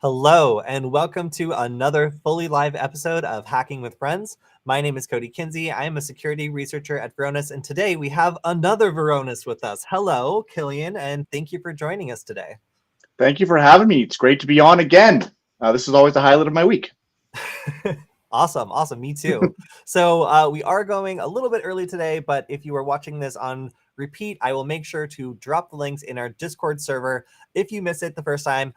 Hello, and welcome to another fully live episode of Hacking with Friends. My name is Kody Kinsey. I am a security researcher at Varonis, and today we have another Varonis with us. Hello, Kilian, and thank you for joining us today. Thank you for having me. It's great to be on again. This is always the highlight of my week. Awesome. Me too. So we are going a little bit early today, but if you are watching this on repeat, I will make sure to drop the links in our Discord server if you miss it the first time.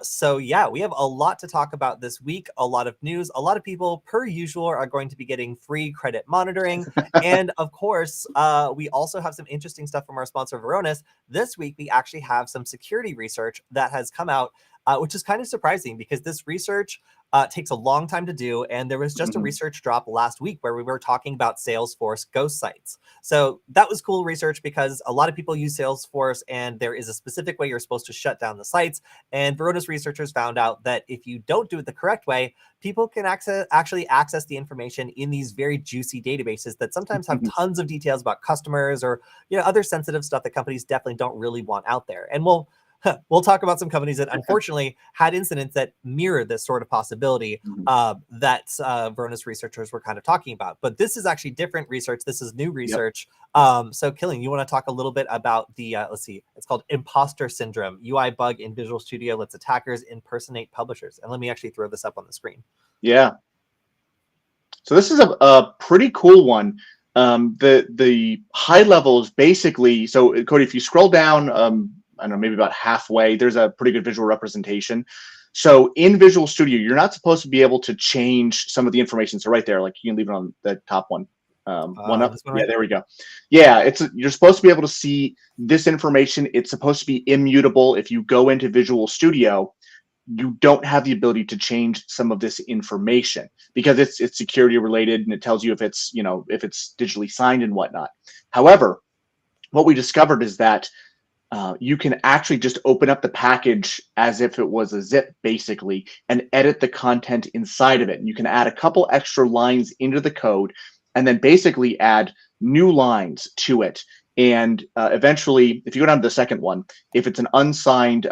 So yeah, we have a lot to talk about this week, a lot of news. A lot of people, per usual, are going to be getting free credit monitoring. And of course, we also have some interesting stuff from our sponsor, Varonis. This week, we actually have some security research that has come out, which is kind of surprising because this research takes a long time to do. And there was just a research drop last week where we were talking about Salesforce ghost sites. So that was cool research because a lot of people use Salesforce and there is a specific way you're supposed to shut down the sites. And Varonis researchers found out that if you don't do it the correct way, people can actually access the information in these very juicy databases that sometimes have tons of details about customers or other sensitive stuff that companies definitely don't really want out there. And we'll talk about some companies that unfortunately had incidents that mirror this sort of possibility that Varonis researchers were kind of talking about. But this is actually different research. This is new research. So Kilian, you want to talk a little bit about the, let's see, it's called imposter syndrome. UI bug in Visual Studio lets attackers impersonate publishers. And let me actually throw this up on the screen. Yeah. So this is a pretty cool one. The high level is basically, so Kody, if you scroll down, I don't know, maybe about halfway, there's a pretty good visual representation. So in Visual Studio, you're not supposed to be able to change some of the information. So right there, like you can leave it on the top one. One up. Yeah, there we go. Yeah, you're supposed to be able to see this information. It's supposed to be immutable. If you go into Visual Studio, you don't have the ability to change some of this information because it's security related and it tells you if it's digitally signed and whatnot. However, what we discovered is that you can actually just open up the package as if it was a zip, basically, and edit the content inside of it. And you can add a couple extra lines into the code and then basically add new lines to it. And eventually, if you go down to the second one, if it's an unsigned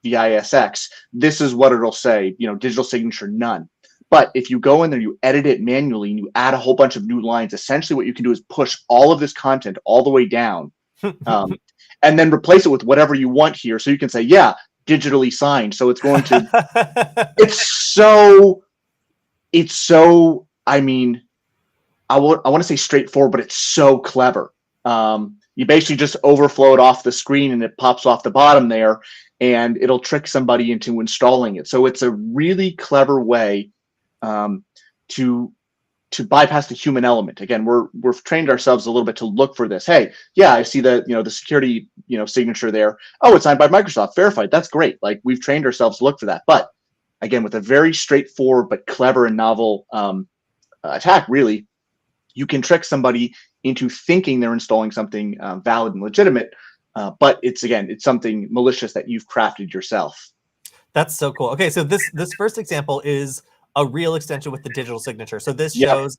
VISX, this is what it'll say, digital signature, none. But if you go in there, you edit it manually, and you add a whole bunch of new lines, essentially what you can do is push all of this content all the way down. And then replace it with whatever you want here. So you can say, yeah, digitally signed. So it's going to, it's so, I mean, I want to say straightforward, but it's so clever. You basically just overflow it off the screen and it pops off the bottom there and it'll trick somebody into installing it. So it's a really clever way to bypass the human element. Again, we've trained ourselves a little bit to look for this. Hey, yeah, I see the the security signature there. Oh, it's signed by Microsoft, verified. That's great. Like we've trained ourselves to look for that. But again, with a very straightforward but clever and novel attack, really, you can trick somebody into thinking they're installing something valid and legitimate. But it's something malicious that you've crafted yourself. That's so cool. Okay, so this first example is a real extension with the digital signature. So this shows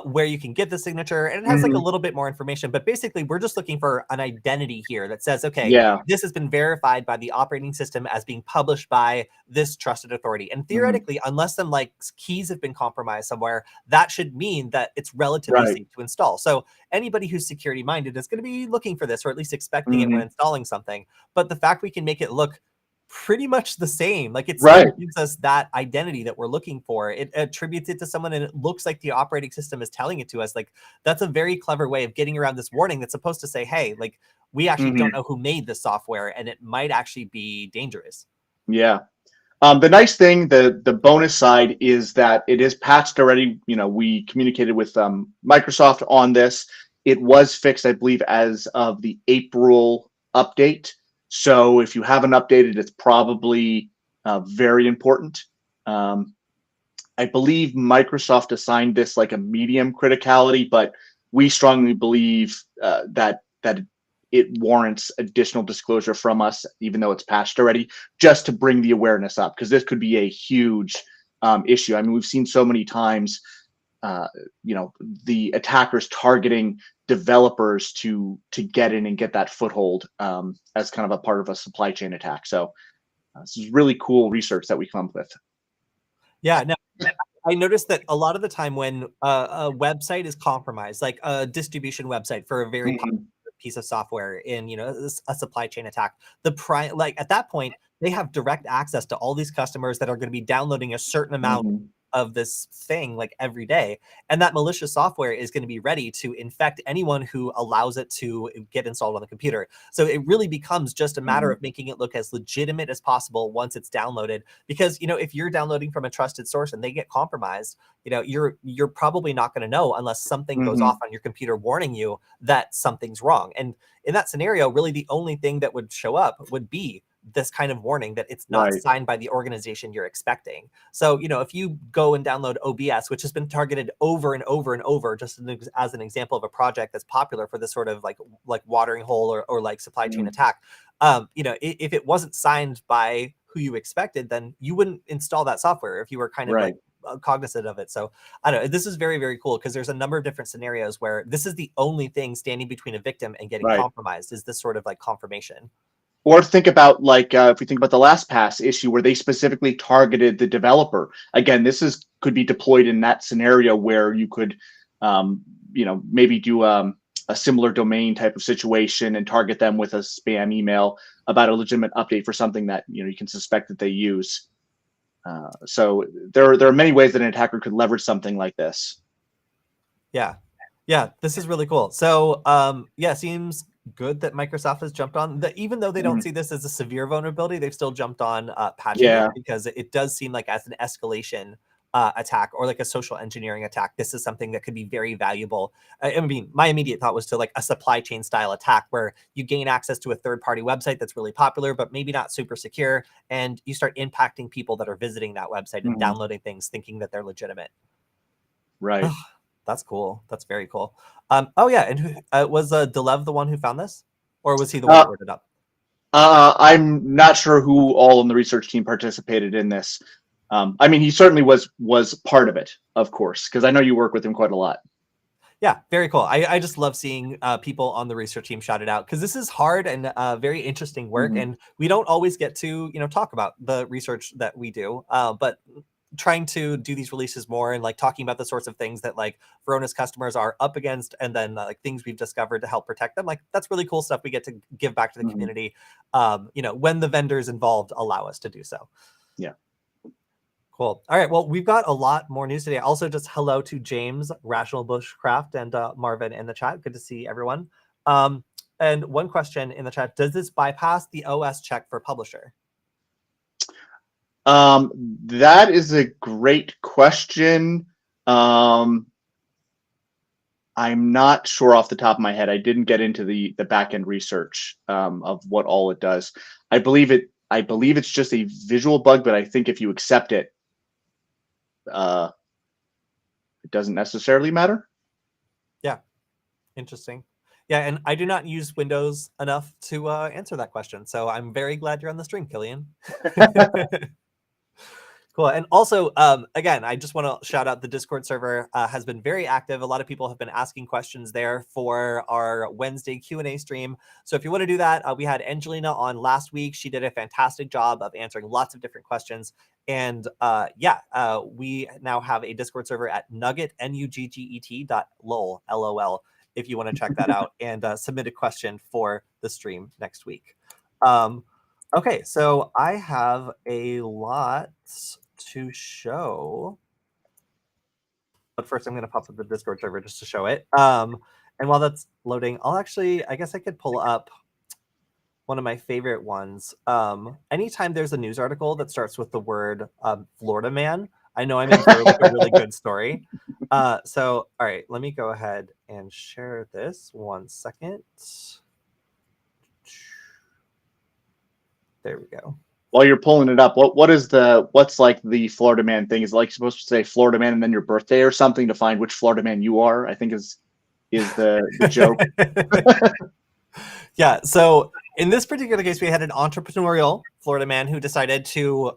where you can get the signature, and it has like a little bit more information, but basically we're just looking for an identity here that says, okay, this has been verified by the operating system as being published by this trusted authority. And theoretically, unless some like keys have been compromised somewhere, that should mean that it's relatively safe to install. So anybody who's security minded is going to be looking for this, or at least expecting it when installing something. But the fact we can make it look pretty much the same, like it still gives us that identity that we're looking for. It attributes it to someone and it looks like the operating system is telling it to us. Like that's a very clever way of getting around this warning that's supposed to say, hey, like we actually don't know who made the software and it might actually be dangerous. Yeah. The nice thing, the bonus side is that it is patched already. We communicated with Microsoft on this. It was fixed, I believe, as of the April update. So if you haven't updated, it's probably very important. I believe Microsoft assigned this like a medium criticality, but we strongly believe that it warrants additional disclosure from us, even though it's patched already, just to bring the awareness up, because this could be a huge issue. I mean, we've seen so many times, the attackers targeting developers to get in and get that foothold as kind of a part of a supply chain attack. So This is really cool research that we come up with. Yeah, no, I noticed that a lot of the time when a website is compromised, like a distribution website for a very popular piece of software in, a supply chain attack, like at that point, they have direct access to all these customers that are going to be downloading a certain amount of this thing like every day. And that malicious software is going to be ready to infect anyone who allows it to get installed on the computer. So it really becomes just a matter of making it look as legitimate as possible once it's downloaded. Because, if you're downloading from a trusted source and they get compromised, you're probably not going to know unless something goes off on your computer warning you that something's wrong. And in that scenario, really the only thing that would show up would be this kind of warning that it's not signed by the organization you're expecting. So, if you go and download OBS, which has been targeted over and over and over, just as an example of a project that's popular for this sort of like watering hole or like supply chain attack, if it wasn't signed by who you expected, then you wouldn't install that software if you were kind of like cognizant of it. So I don't know, this is very, very cool because there's a number of different scenarios where this is the only thing standing between a victim and getting compromised is this sort of like confirmation. Or think about if we think about the LastPass issue where they specifically targeted the developer. Again, this could be deployed in that scenario where you could, maybe do a similar domain type of situation and target them with a spam email about a legitimate update for something that you can suspect that they use. So there are many ways that an attacker could leverage something like this. Yeah, this is really cool. So seems good that Microsoft has jumped on that, even though they don't see this as a severe vulnerability, they've still jumped on patching it because it does seem like as an escalation attack or like a social engineering attack, this is something that could be very valuable. I mean, my immediate thought was to like a supply chain style attack where you gain access to a third-party website that's really popular, but maybe not super secure, and you start impacting people that are visiting that website and downloading things thinking that they're legitimate. Right. That's cool. That's very cool. And was Delev the one who found this, or was he the one that wrote it up? I'm not sure who all on the research team participated in this. I mean, he certainly was part of it, of course, because I know you work with him quite a lot. Yeah, very cool. I just love seeing people on the research team shout it out because this is hard and very interesting work, and we don't always get to talk about the research that we do, but trying to do these releases more and like talking about the sorts of things that like Varonis customers are up against and then like things we've discovered to help protect them. Like that's really cool stuff we get to give back to the community, when the vendors involved allow us to do so. Yeah. Cool. All right. Well, we've got a lot more news today. Also, just hello to James, Rational Bushcraft, and Marvin in the chat. Good to see everyone. And one question in the chat, does this bypass the OS check for publisher? That is a great question. I'm not sure off the top of my head. I didn't get into the back-end research of what all it does. I believe it's just a visual bug, but I think if you accept it, it doesn't necessarily matter. Yeah. Interesting. Yeah, and I do not use Windows enough to answer that question. So I'm very glad you're on the stream, Kilian. Cool. And also, again, I just want to shout out the Discord server has been very active. A lot of people have been asking questions there for our Wednesday Q&A stream. So if you want to do that, we had Angelina on last week. She did a fantastic job of answering lots of different questions. And we now have a Discord server at nugget.lol, LOL, if you want to check that out and submit a question for the stream next week. Okay, so I have a lot to show. But first, I'm going to pop up the Discord server just to show it. And while that's loading, I guess I could pull up one of my favorite ones. Anytime there's a news article that starts with the word Florida man, I know I'm in for like a really good story. So, all right, let me go ahead and share this 1 second. There we go. While you're pulling it up, what's like the Florida man thing? Is it like supposed to say Florida man and then your birthday or something to find which Florida man you are? I think is the joke. Yeah. So in this particular case, we had an entrepreneurial Florida man who decided to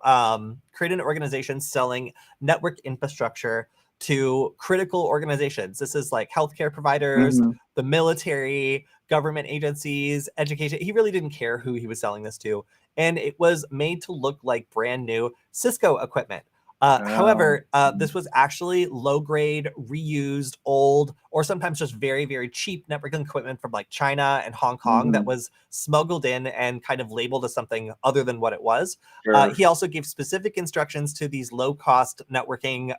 create an organization selling network infrastructure to critical organizations. This is like healthcare providers, the military, government agencies, education. He really didn't care who he was selling this to. And it was made to look like brand new Cisco equipment. However, this was actually low-grade, reused, old, or sometimes just very, very cheap networking equipment from like China and Hong Kong that was smuggled in and kind of labeled as something other than what it was. Sure. He also gave specific instructions to these low-cost networking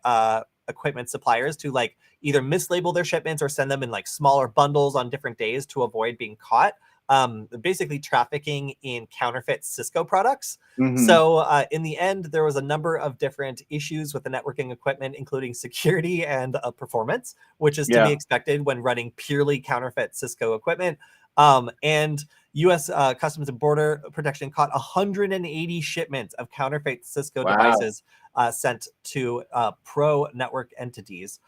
equipment suppliers to like either mislabel their shipments or send them in like smaller bundles on different days to avoid being caught. Basically trafficking in counterfeit Cisco products. So in the end, there was a number of different issues with the networking equipment, including security and performance, which is to be expected when running purely counterfeit Cisco equipment. And U.S. Customs and Border Protection caught 180 shipments of counterfeit Cisco devices sent to pro-network entities.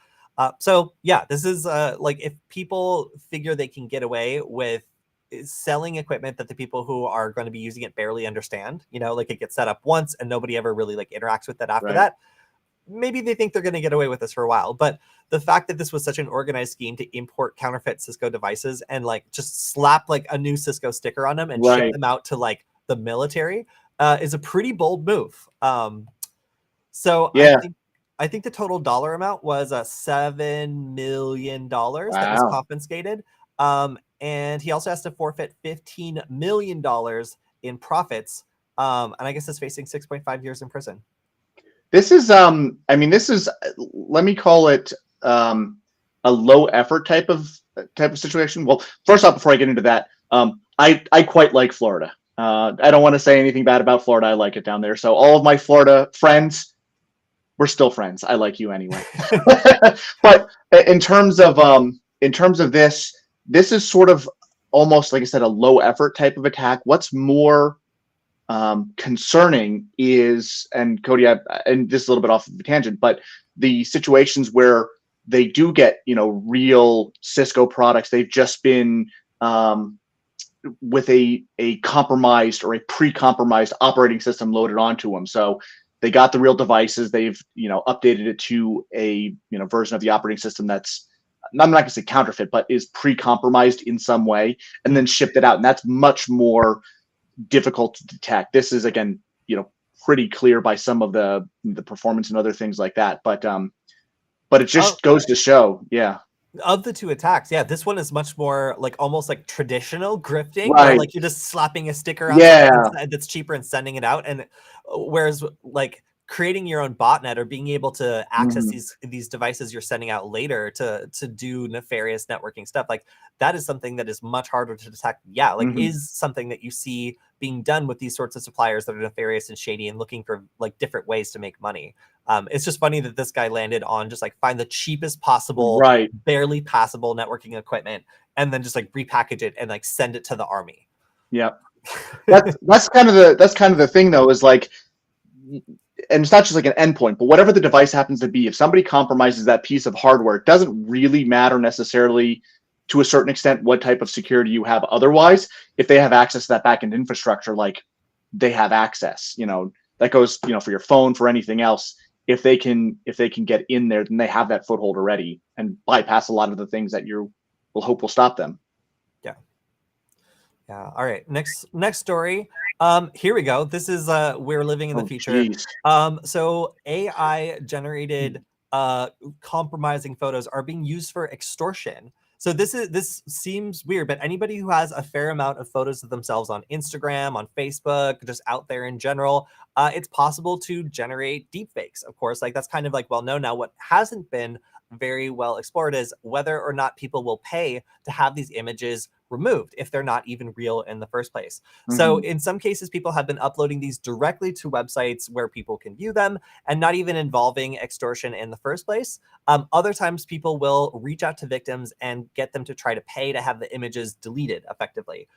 So yeah, this is like if people figure they can get away with selling equipment that the people who are going to be using it barely understand, like it gets set up once and nobody ever really like interacts with it after that, maybe they think they're going to get away with this for a while. But the fact that this was such an organized scheme to import counterfeit Cisco devices and like just slap like a new Cisco sticker on them and ship them out to like the military is a pretty bold move. So I think the total dollar amount was $7 million that was confiscated. And he also has to forfeit $15 million in profits. And I guess is facing 6.5 years in prison. This is, let me call it a low effort type of situation. Well, first off, before I get into that, I quite like Florida. I don't want to say anything bad about Florida. I like it down there. So all of my Florida friends, we're still friends. I like you anyway. But in terms of this is sort of almost, like I said, a low effort type of attack. What's more concerning is, and Kody, and this is a little bit off of the tangent, but the situations where they do get, real Cisco products, they've just been with a compromised or a pre-compromised operating system loaded onto them. So they got the real devices, they've, updated it to a, version of the operating system that's, I'm not going to say counterfeit, but is pre-compromised in some way, and then shipped it out. And that's much more difficult to detect. This is, again, pretty clear by some of the performance and other things like that. But it just goes to show, Of the two attacks, this one is much more like almost like traditional grifting, where like you're just slapping a sticker on something that's cheaper and sending it out. And whereas like creating your own botnet or being able to access these devices you're sending out later to do nefarious networking stuff, like that is something that is much harder to detect. Is something that you see being done with these sorts of suppliers that are nefarious and shady and looking for like different ways to make money. It's just funny that this guy landed on just like find the cheapest possible, barely passable networking equipment and then just like repackage it and like send it to the army. Yeah. That's kind of the thing though, is like, and it's not just like an endpoint, but whatever the device happens to be, if somebody compromises that piece of hardware, it doesn't really matter necessarily to a certain extent what type of security you have otherwise. If they have access to that backend infrastructure, like they have access, that goes, for your phone, for anything else. If they can get in there, then they have that foothold already and bypass a lot of the things that you will hope will stop them. Yeah. All right. Next story. Here we go. This is we're living in the future. Geez. So AI generated compromising photos are being used for extortion. So this seems weird, but anybody who has a fair amount of photos of themselves on Instagram, on Facebook, just out there in general, it's possible to generate deepfakes. Of course, like that's kind of like well known now. What hasn't been very well explored is whether or not people will pay to have these images removed if they're not even real in the first place. So in some cases, people have been uploading these directly to websites where people can view them and not even involving extortion in the first place. Other times people will reach out to victims and get them to try to pay to have the images deleted effectively.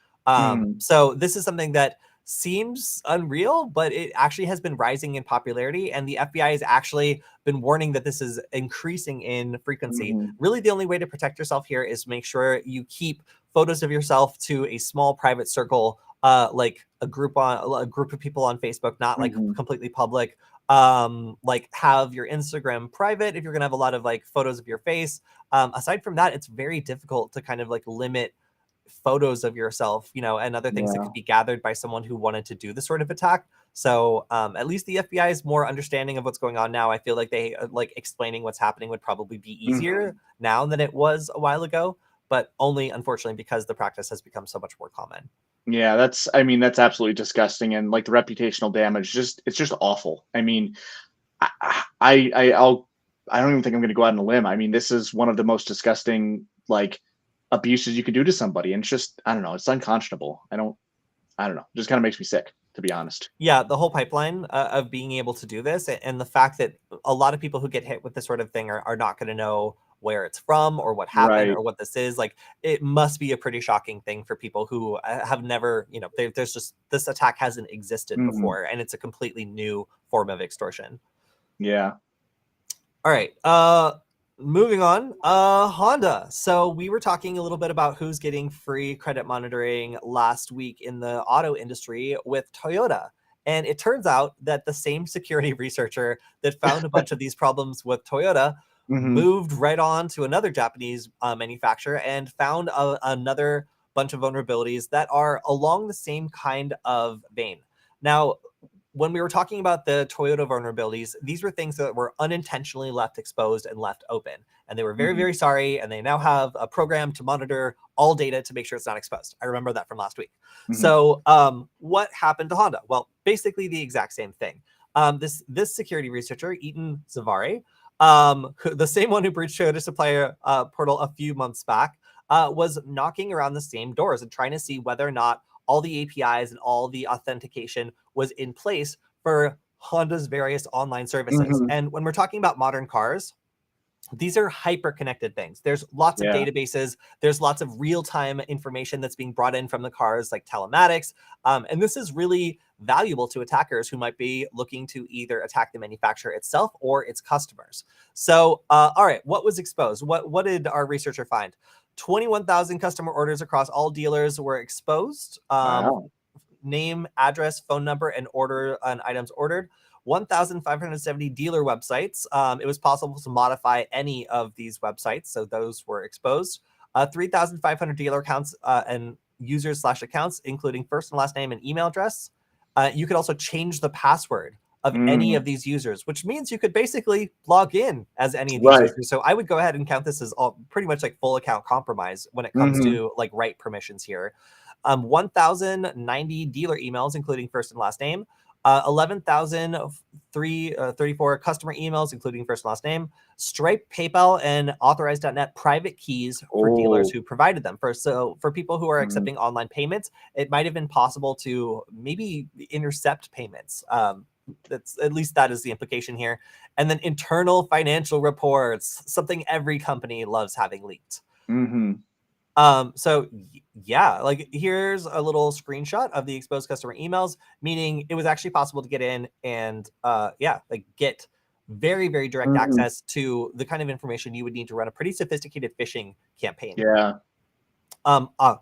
So this is something that seems unreal, but it actually has been rising in popularity, and the FBI has actually been warning that this is increasing in frequency. Really, the only way to protect yourself here is make sure you keep photos of yourself to a small private circle, like a group of people on Facebook, not like completely public. Like have your Instagram private if you're gonna have a lot of like photos of your face. Aside from that, it's very difficult to kind of like limit photos of yourself, you know, and other things that could be gathered by someone who wanted to do this sort of attack. So at least the FBI is more understanding of what's going on now. I feel like they like explaining what's happening would probably be easier now than it was a while ago, but only unfortunately because the practice has become so much more common. Yeah, that's absolutely disgusting, and like the reputational damage, it's just awful. I mean, I don't even think I'm going to go out on a limb. I mean, this is one of the most disgusting like abuses you could do to somebody, and it's just, I don't know, it's unconscionable. I don't know. It just kind of makes me sick, to be honest. Yeah, the whole pipeline of being able to do this, and the fact that a lot of people who get hit with this sort of thing are not going to know where it's from or what happened or what this is. Like, it must be a pretty shocking thing for people who have never, you know, there's just, this attack hasn't existed before, and it's a completely new form of extortion. Yeah. All right. Moving on, Honda. So we were talking a little bit about who's getting free credit monitoring last week in the auto industry with Toyota. And it turns out that the same security researcher that found a bunch of these problems with Toyota moved right on to another Japanese manufacturer and found another bunch of vulnerabilities that are along the same kind of vein. Now, when we were talking about the Toyota vulnerabilities, these were things that were unintentionally left exposed and left open. And they were very, very sorry. And they now have a program to monitor all data to make sure it's not exposed. I remember that from last week. So what happened to Honda? Well, basically the exact same thing. This security researcher, Eaton Zavare, the same one who breached Toyota supplier portal a few months back, was knocking around the same doors and trying to see whether or not all the APIs and all the authentication was in place for Honda's various online services. And when we're talking about modern cars, these are hyper-connected things. There's lots of databases. There's lots of real-time information that's being brought in from the cars, like telematics. And this is really valuable to attackers who might be looking to either attack the manufacturer itself or its customers. So, all right, what was exposed? What did our researcher find? 21,000 customer orders across all dealers were exposed. Wow. Name, address, phone number, and order on items ordered. 1,570 dealer websites. It was possible to modify any of these websites, so those were exposed. 3,500 dealer accounts and users/accounts, including first and last name and email address. You could also change the password of any of these users, which means you could basically log in as any of these users. So I would go ahead and count this as all pretty much like full account compromise when it comes to like write permissions here. 1,090 dealer emails, including first and last name. 11,034 customer emails, including first and last name. Stripe, PayPal, and Authorize.net private keys for dealers who provided them. So for people who are accepting online payments, it might have been possible to maybe intercept payments. That's, at least that is the implication here. And then internal financial reports, something every company loves having leaked. So yeah, like here's a little screenshot of the exposed customer emails, meaning it was actually possible to get in and like get very, very direct access to the kind of information you would need to run a pretty sophisticated phishing campaign.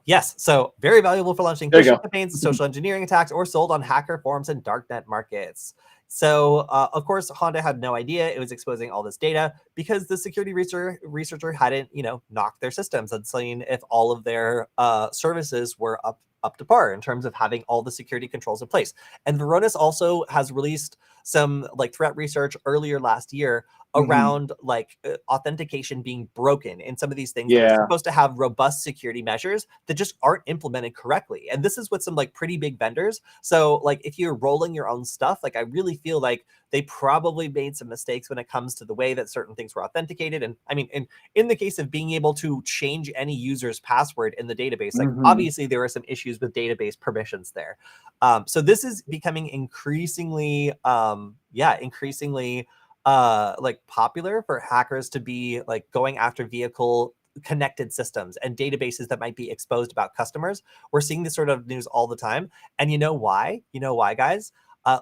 Yes, so very valuable for launching phishing campaigns, social engineering attacks, or sold on hacker forums and darknet markets. So, of course, Honda had no idea it was exposing all this data because the security researcher hadn't, knocked their systems and seen if all of their services were up to par in terms of having all the security controls in place. And Varonis also has released some like threat research earlier last year around like authentication being broken in some of these things that are supposed to have robust security measures that just aren't implemented correctly. And this is with some like pretty big vendors. So like if you're rolling your own stuff, like I really feel like they probably made some mistakes when it comes to the way that certain things were authenticated. And I mean, in the case of being able to change any user's password in the database, like obviously there are some issues with database permissions there. So this is becoming increasingly, like popular for hackers to be like going after vehicle connected systems and databases that might be exposed about customers. We're seeing this sort of news all the time. And you know why? You know why, guys?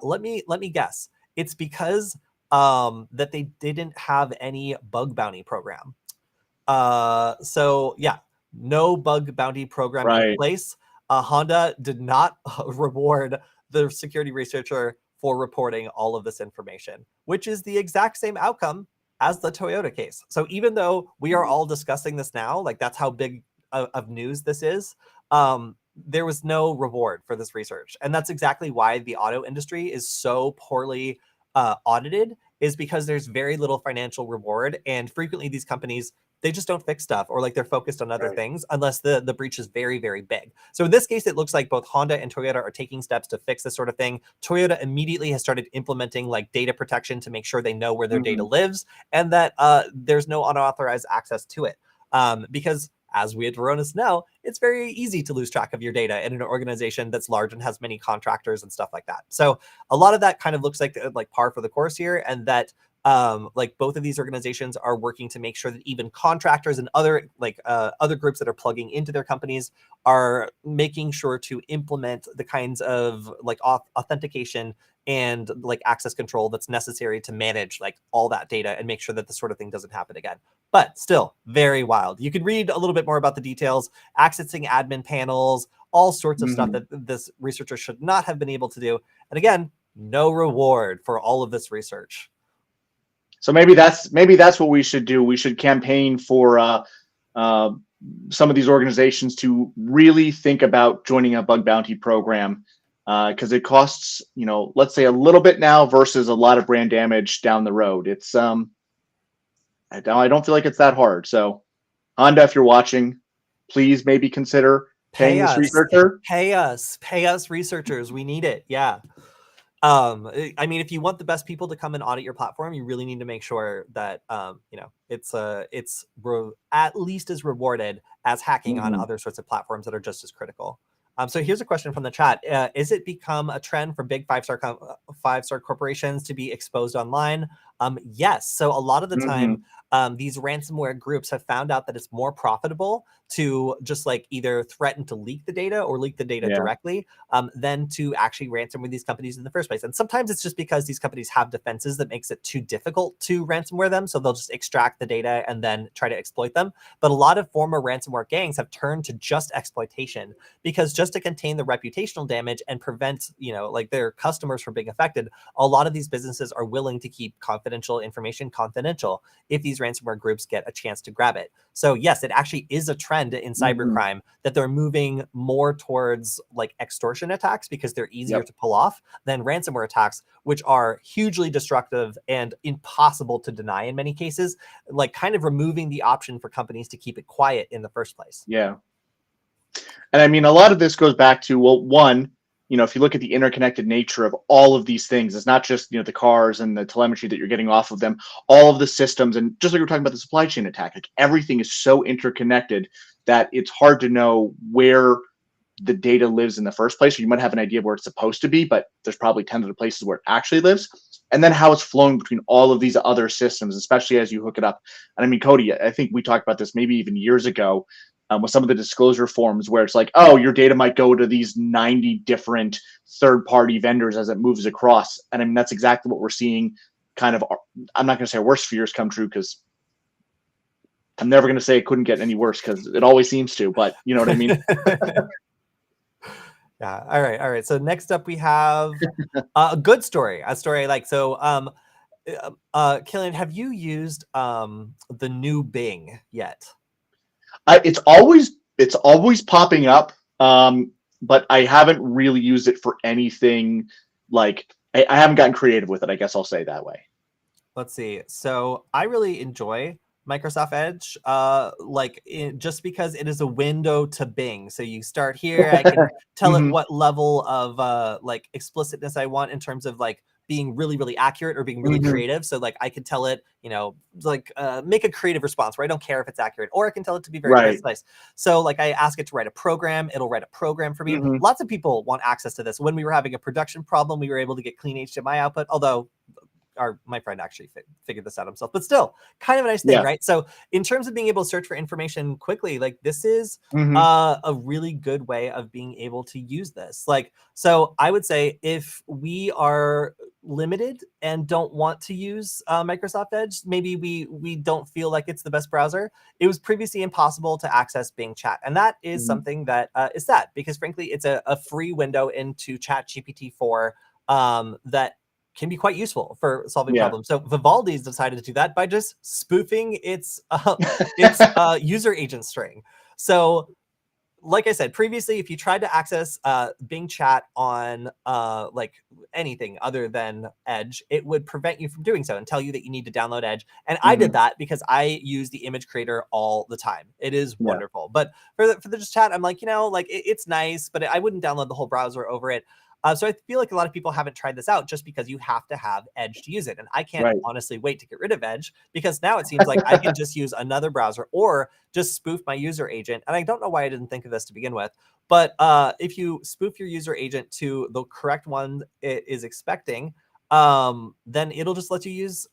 Let me guess. It's because that they didn't have any bug bounty program. So yeah, no bug bounty program in place. Honda did not reward the security researcher for reporting all of this information, which is the exact same outcome as the Toyota case. So even though we are all discussing this now, like that's how big of news this is, there was no reward for this research. And that's exactly why the auto industry is so poorly audited, is because there's very little financial reward. And frequently these companies, they just don't fix stuff, or like they're focused on other things unless the breach is very, very big. So in this case, it looks like both Honda and Toyota are taking steps to fix this sort of thing. Toyota immediately has started implementing like data protection to make sure they know where their data lives, and that there's no unauthorized access to it. Because as we at Varonis know, it's very easy to lose track of your data in an organization that's large and has many contractors and stuff like that. So a lot of that kind of looks like par for the course here, and that like both of these organizations are working to make sure that even contractors and other other groups that are plugging into their companies are making sure to implement the kinds of like authentication and like access control that's necessary to manage like all that data and make sure that this sort of thing doesn't happen again. But still very wild. You can read a little bit more about the details, accessing admin panels, all sorts of stuff that this researcher should not have been able to do. And again, no reward for all of this research. So maybe that's what we should do. We should campaign for some of these organizations to really think about joining a bug bounty program, because it costs, let's say a little bit now versus a lot of brand damage down the road. It's I don't feel like it's that hard. So Honda, if you're watching, please maybe consider paying this researcher. Pay us researchers. We need it. Yeah. I mean, if you want the best people to come and audit your platform, you really need to make sure that it's at least as rewarded as hacking on other sorts of platforms that are just as critical. So here's a question from the chat. Is it become a trend for big five-star corporations to be exposed online? Yes. So a lot of the time, these ransomware groups have found out that it's more profitable to just like either threaten to leak the data or leak the data directly than to actually ransomware these companies in the first place. And sometimes it's just because these companies have defenses that makes it too difficult to ransomware them. So they'll just extract the data and then try to exploit them. But a lot of former ransomware gangs have turned to just exploitation, because just to contain the reputational damage and prevent, like their customers from being affected, a lot of these businesses are willing to keep confidential information confidential if these ransomware groups get a chance to grab it. So yes, it actually is a trend in cybercrime that they're moving more towards like extortion attacks because they're easier to pull off than ransomware attacks, which are hugely destructive and impossible to deny in many cases, like kind of removing the option for companies to keep it quiet in the first place. Yeah. And I mean, a lot of this goes back to, well, one, if you look at the interconnected nature of all of these things, it's not just, the cars and the telemetry that you're getting off of them, all of the systems. And just like we're talking about the supply chain attack, like everything is so interconnected that it's hard to know where the data lives in the first place. Or you might have an idea of where it's supposed to be, but there's probably tons of places where it actually lives. And then how it's flowing between all of these other systems, especially as you hook it up. And I mean, Kody, I think we talked about this maybe even years ago, with some of the disclosure forms where it's like, oh, your data might go to these 90 different third-party vendors as it moves across. And I mean, that's exactly what we're seeing kind of. I'm not going to say our worst fears come true, because I'm never going to say it couldn't get any worse, because it always seems to, but you know what I mean? Yeah. All right. So next up we have a good story, a story I like. So Kilian, have you used the new Bing yet? It's always popping up, but I haven't really used it for anything. Like I haven't gotten creative with it, I guess I'll say that way. Let's see. So I really enjoy Microsoft Edge, just because it is a window to Bing. So you start here, I can tell it what level of explicitness I want in terms of like being really, really accurate or being really creative. So like I could tell it, make a creative response where I don't care if it's accurate, or I can tell it to be very precise. So like I ask it to write a program, it'll write a program for me. Lots of people want access to this. When we were having a production problem, we were able to get clean HDMI output, although my friend actually figured this out himself, but still kind of a nice thing, right? So in terms of being able to search for information quickly, like this is a really good way of being able to use this. Like, so I would say if we are limited and don't want to use Microsoft Edge, maybe we don't feel like it's the best browser. It was previously impossible to access Bing Chat, and that is something that is sad, because frankly, it's a free window into ChatGPT-4 that can be quite useful for solving problems. So Vivaldi's decided to do that by just spoofing its user agent string. So like I said previously, if you tried to access Bing Chat on like anything other than Edge, it would prevent you from doing so and tell you that you need to download Edge. And I did that because I use the image creator all the time. It is wonderful. But for the just chat, I'm like, like it's nice, but I wouldn't download the whole browser over it. So I feel like a lot of people haven't tried this out just because you have to have Edge to use it. And I can't honestly wait to get rid of Edge because now it seems like I can just use another browser or just spoof my user agent. And I don't know why I didn't think of this to begin with, but if you spoof your user agent to the correct one it is expecting, then it'll just let you use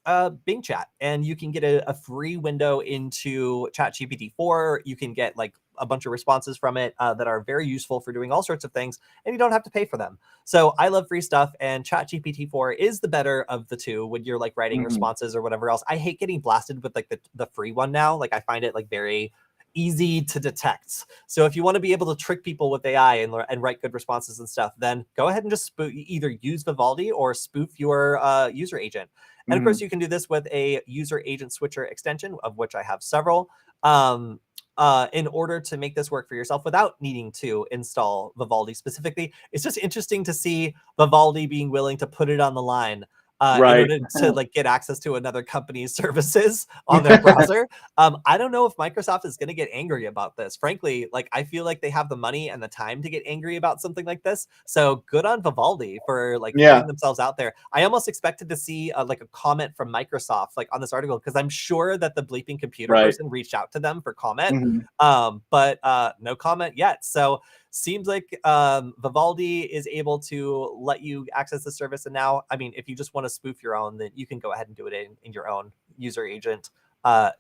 Bing Chat, and you can get a free window into ChatGPT 4. You can get like a bunch of responses from it that are very useful for doing all sorts of things, and you don't have to pay for them. So I love free stuff, and ChatGPT 4 is the better of the two when you're like writing responses or whatever else. I hate getting blasted with like the free one now. Like I find it like very easy to detect. So if you want to be able to trick people with AI and write good responses and stuff, then go ahead and just either use Vivaldi or spoof your user agent. And of course, you can do this with a user agent switcher extension, of which I have several, in order to make this work for yourself without needing to install Vivaldi specifically. It's just interesting to see Vivaldi being willing to put it on the line in order to like get access to another company's services on their browser. I don't know if Microsoft is going to get angry about this. Frankly, like I feel like they have the money and the time to get angry about something like this. So good on Vivaldi for like putting themselves out there. I almost expected to see like a comment from Microsoft like on this article because I'm sure that the bleeping computer person reached out to them for comment, but no comment yet. So seems like Vivaldi is able to let you access the service. And now, I mean, if you just want to spoof your own, then you can go ahead and do it in your own user agent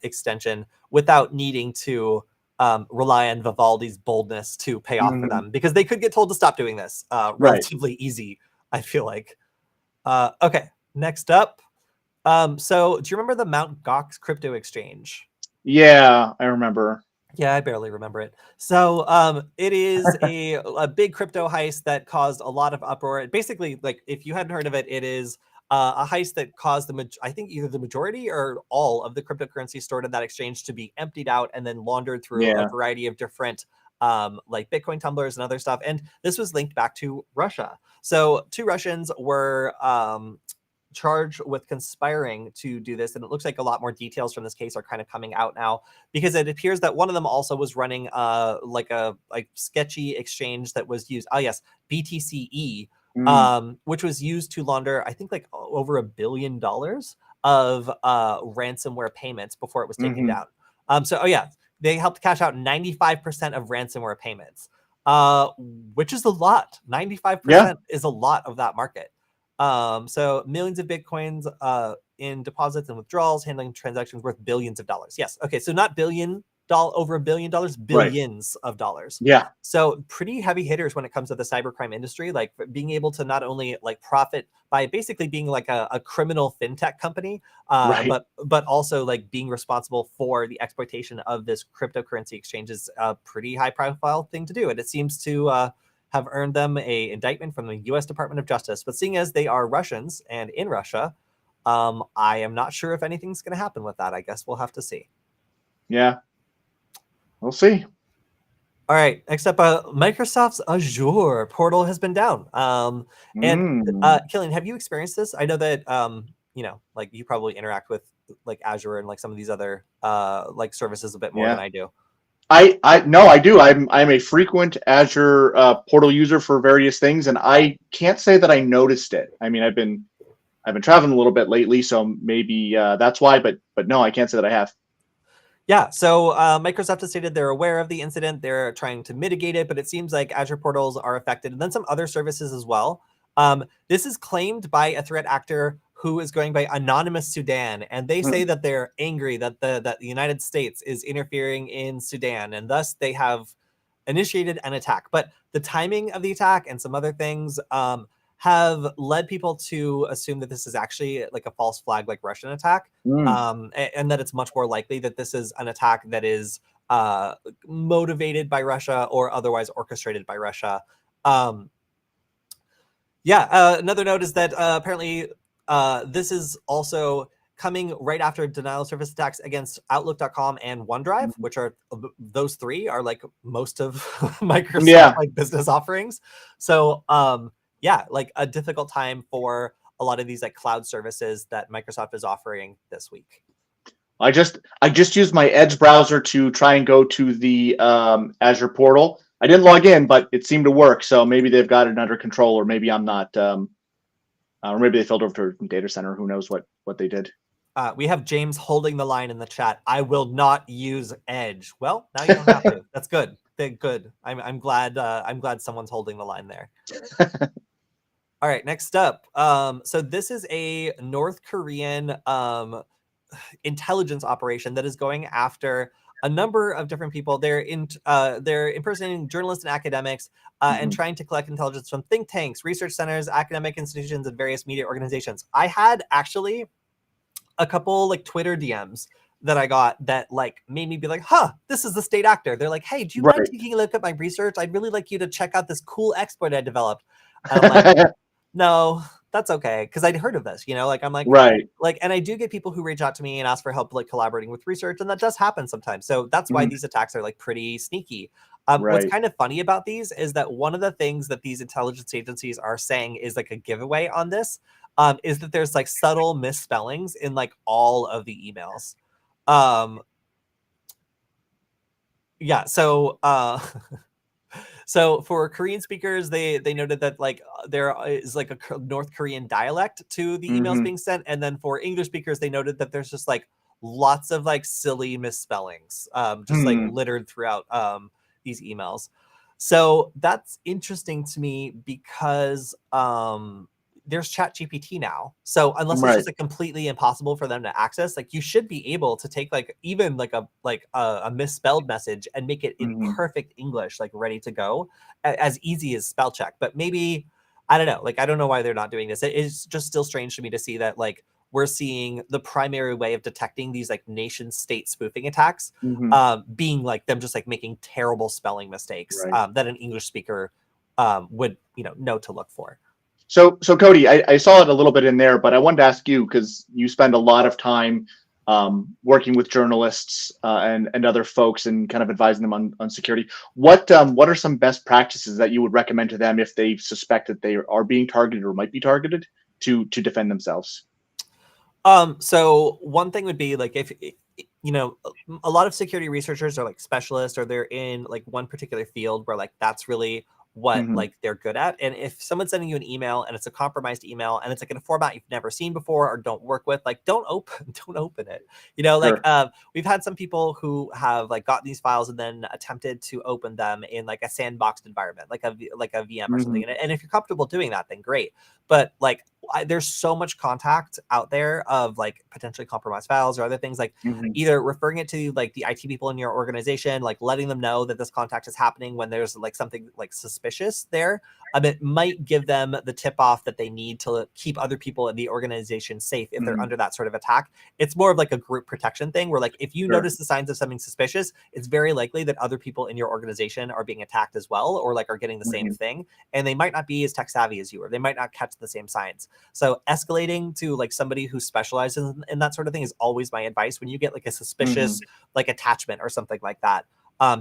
extension without needing to rely on Vivaldi's boldness to pay off for them, because they could get told to stop doing this relatively easy, I feel like. Okay, next up. So do you remember the MountGox crypto exchange? Yeah, I remember. Yeah, I barely remember it. So it is a big crypto heist that caused a lot of uproar. Basically, like if you hadn't heard of it, it is a heist that caused I think either the majority or all of the cryptocurrency stored in that exchange to be emptied out and then laundered through a variety of different like Bitcoin tumblers and other stuff. And this was linked back to Russia. So 2 Russians were charged with conspiring to do this, and it looks like a lot more details from this case are kind of coming out now, because it appears that one of them also was running like a sketchy exchange that was used, BTCE, which was used to launder I think like over $1 billion of ransomware payments before it was taken down. They helped cash out 95% of ransomware payments, which is a lot. 95% is a lot of that market. So millions of Bitcoins in deposits and withdrawals, handling transactions worth billions of dollars. Yes. Okay. So not over $1 billion, billions of dollars. Yeah. So pretty heavy hitters when it comes to the cybercrime industry, like being able to not only like profit by basically being like a criminal fintech company, but also like being responsible for the exploitation of this cryptocurrency exchange is a pretty high profile thing to do. And it seems to have earned them a indictment from the U.S. Department of Justice. But seeing as they are Russians and in Russia, I am not sure if anything's going to happen with that. I guess we'll have to see. Yeah, we'll see. All right, next up, Microsoft's Azure portal has been down. Kilian, have you experienced this? I know that like you probably interact with like Azure and like some of these other like services a bit more than I do. I do. I'm a frequent Azure portal user for various things, and I can't say that I noticed it. I mean, I've been traveling a little bit lately, so maybe that's why. But no, I can't say that I have. Yeah, so Microsoft has stated they're aware of the incident. They're trying to mitigate it, but it seems like Azure portals are affected, and then some other services as well. This is claimed by a threat actor who is going by Anonymous Sudan, and they say that they're angry that the United States is interfering in Sudan, and thus they have initiated an attack. But the timing of the attack and some other things have led people to assume that this is actually like a false flag, like Russian attack, and that it's much more likely that this is an attack that is motivated by Russia or otherwise orchestrated by Russia. Another note is that apparently this is also coming right after denial of service attacks against Outlook.com and OneDrive, which are those three are like most of Microsoft like business offerings. So yeah, like a difficult time for a lot of these like cloud services that Microsoft is offering this week. I just used my Edge browser to try and go to the Azure portal. I didn't log in, but it seemed to work. So maybe they've got it under control, or maybe I'm not, or maybe they filled over to a data center. Who knows what they did? We have James holding the line in the chat. I will not use Edge. Well, now you don't have to. That's good. Good. I'm glad. I'm glad someone's holding the line there. All right. Next up. So this is a North Korean intelligence operation that is going after a number of different people. They're impersonating journalists and academics and trying to collect intelligence from think tanks, research centers, academic institutions, and various media organizations. I had actually a couple like Twitter DMs that I got that like made me be like, huh, this is the state actor. They're like, hey, do you mind taking a look at my research? I'd really like you to check out this cool exploit I developed. And I'm like, no, that's okay. Cause I'd heard of this, like, I'm like, like, and I do get people who reach out to me and ask for help, like collaborating with research. And that does happen sometimes. So that's why these attacks are like pretty sneaky. What's kind of funny about these is that one of the things that these intelligence agencies are saying is like a giveaway on this. Is that there's like subtle misspellings in like all of the emails. Yeah, so so for Korean speakers, they noted that like there is like a North Korean dialect to the emails being sent, and then for English speakers, they noted that there's just like lots of like silly misspellings, just like littered throughout these emails. So that's interesting to me because there's ChatGPT now. So unless it's just like completely impossible for them to access, like you should be able to take like even like a misspelled message and make it in perfect English, like ready to go, as easy as spell check. But maybe, I don't know, like I don't know why they're not doing this. It is just still strange to me to see that like we're seeing the primary way of detecting these like nation state spoofing attacks being like them just like making terrible spelling mistakes that an English speaker would know to look for. So Kody, I saw it a little bit in there, but I wanted to ask you, because you spend a lot of time working with journalists and other folks and kind of advising them on security. What are some best practices that you would recommend to them if they suspect that they are being targeted or might be targeted to defend themselves? So one thing would be like if a lot of security researchers are like specialists, or they're in like one particular field where like that's really what like they're good at. And if someone's sending you an email and it's a compromised email and it's like in a format you've never seen before or don't work with, like don't open it. Like we've had some people who have like gotten these files and then attempted to open them in like a sandboxed environment, like a VM or something. And if you're comfortable doing that, then great. But like there's so much contact out there of like potentially compromised files or other things, like either referring it to like the IT people in your organization, like letting them know that this contact is happening when there's like something like suspicious there. It might give them the tip off that they need to keep other people in the organization safe if they're under that sort of attack. It's more of like a group protection thing where like if you notice the signs of something suspicious, it's very likely that other people in your organization are being attacked as well, or like are getting the same thing, and they might not be as tech savvy as you, or they might not catch the same signs. So escalating to like somebody who specializes in that sort of thing is always my advice when you get like a suspicious like attachment or something like that,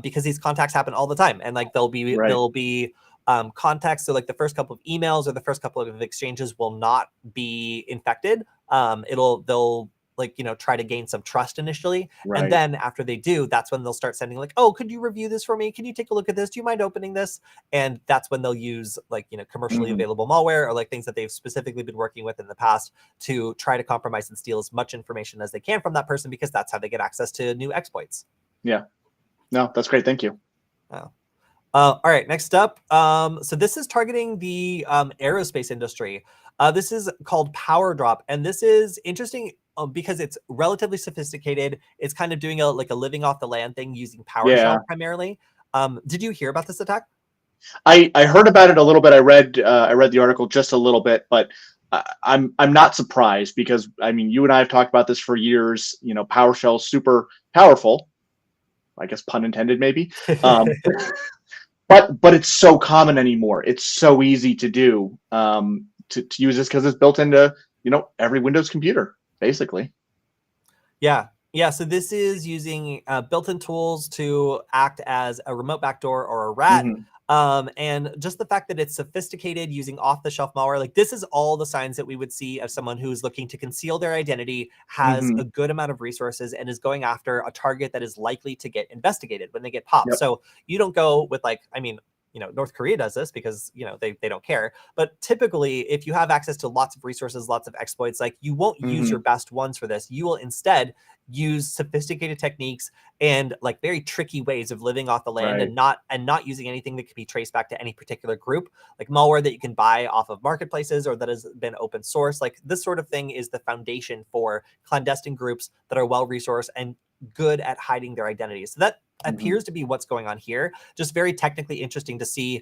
because these contacts happen all the time, and like there'll be contacts. So like the first couple of emails or the first couple of exchanges will not be infected. They'll like, try to gain some trust initially. And then after they do, that's when they'll start sending like, oh, could you review this for me? Can you take a look at this? Do you mind opening this? And that's when they'll use like, commercially available malware or like things that they've specifically been working with in the past to try to compromise and steal as much information as they can from that person, because that's how they get access to new exploits. Yeah. No, that's great. Thank you. Oh. All right, next up. So this is targeting the aerospace industry. This is called Power Drop, and this is interesting because it's relatively sophisticated. It's kind of doing a living off the land thing using PowerShell primarily. Did you hear about this attack? I heard about it a little bit. I read the article just a little bit, but I'm not surprised, because I mean, you and I have talked about this for years. PowerShell is super powerful. I guess pun intended, maybe. But it's so common anymore. It's so easy to do, to use this because it's built into every Windows computer, basically. Yeah. So this is using built-in tools to act as a remote backdoor or a rat. Mhm. And just the fact that it's sophisticated, using off-the-shelf malware, like this is all the signs that we would see of someone who's looking to conceal their identity, has a Mhm. good amount of resources, and is going after a target that is likely to get investigated when they get popped. Yep. So you don't go with like, I mean, North Korea does this because, they don't care. But typically, if you have access to lots of resources, lots of exploits, like you won't use your Mhm. best ones for this. You will instead use sophisticated techniques and like very tricky ways of living off the land, Right. and not using anything that can be traced back to any particular group, like malware that you can buy off of marketplaces or that has been open source. Like this sort of thing is the foundation for clandestine groups that are well resourced and good at hiding their identities. So that Mhm. appears to be what's going on here. Just very technically interesting to see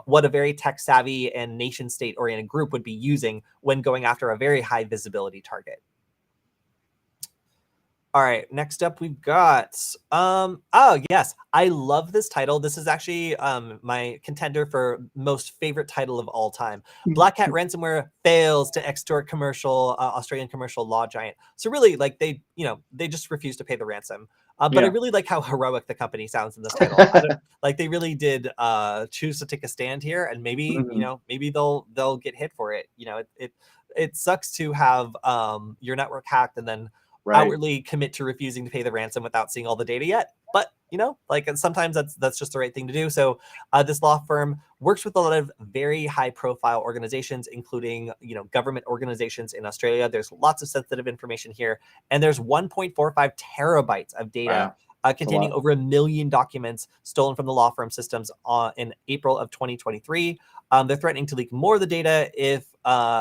what a very tech savvy and nation state oriented group would be using when going after a very high visibility target. All right, next up we've got oh yes, I love this title. This is actually my contender for most favorite title of all time. Black Hat Ransomware fails to extort commercial Australian commercial law giant. So really, like they just refuse to pay the ransom. But I Yeah. really like how heroic the company sounds in this title. I don't like they really did choose to take a stand here, and maybe Mhm. maybe they'll get hit for it. It sucks to have your network hacked and then Right. outwardly commit to refusing to pay the ransom without seeing all the data yet. But like sometimes that's just the right thing to do. So this law firm works with a lot of very high profile organizations, including government organizations in Australia. There's lots of sensitive information here, and there's 1.45 terabytes of data. Wow. It's a Containing lot. over 1 million documents stolen from the law firm systems in April of 2023. They're threatening to leak more of the data if